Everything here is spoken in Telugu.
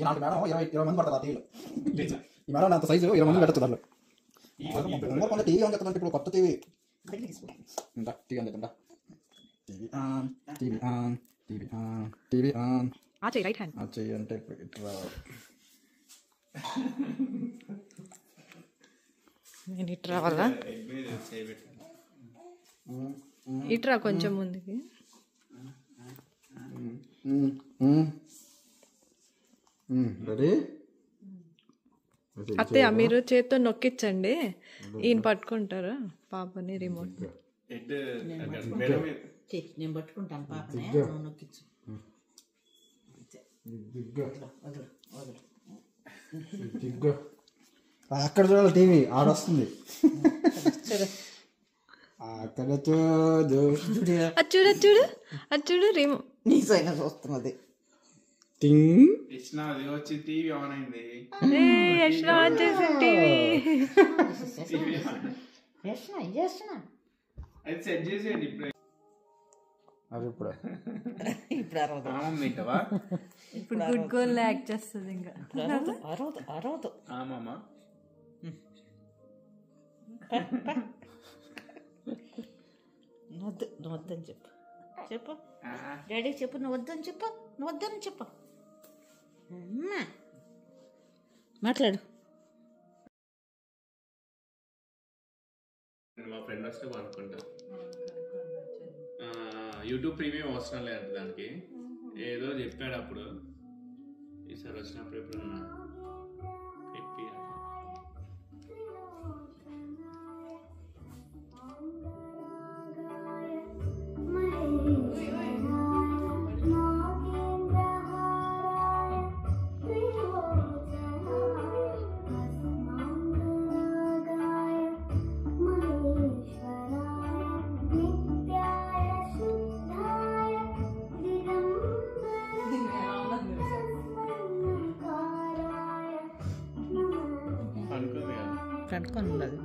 ఈనాటి మేడం 20 మంది పడతారు ఆ టీవీలో. ఈ మేడం అంత సైజు 20 మంది పెడుతున్నారు. కొంత టీవీ ఉంది కదంటే ఇప్పుడు కొత్త టీవీ ఉంటా టీవీ ఉంది TV on TV on TV on TV on right hand చెయ్యి అంటే ఇప్పుడు ఇట్లా నేను ఇటు రావాలా ఇటురా కొంచెం ముందుకి. రెడీ అత్తయ్య మీరు చేత్తో నొక్కించండి, ఈయన పట్టుకుంటారు పాపని రిమోట్. నేను పట్టుకుంటాను పాపని, నొక్కించు. అక్కడ చూడాలి టీవీ ఆడొస్తుంది. అక్కడ చూడు చూడు చూడు అది చూడు రిమోట్ నీ సైనా చూస్తున్నది. వచ్చి టీవీ ఆన్ అయింది. అది సెట్ చేసేయండి ఇప్పుడు. అది ఇప్పుడు ఇప్పుడు గుడ్ గోల్ యాక్ట్ చేస్తుంది. ఇంకా అరవదు ఆమమ్మా నువ్వు వద్దని చెప్పు. చెప్పు డాడీకి చెప్పు, నువ్వు వద్దని చెప్పు. నువ్వు వద్దని చెప్పు. మాట్లాడు. మా ఫ్రెండ్ వస్తే అనుకుంటా యూట్యూబ్ ప్రీమియం అవసరం లేదు దానికి, ఏదో చెప్పాడు అప్పుడు. ఈసారి వచ్చినప్పుడు ఎప్పుడన్నా చెప్పి కనుక్కొని ఉండదు.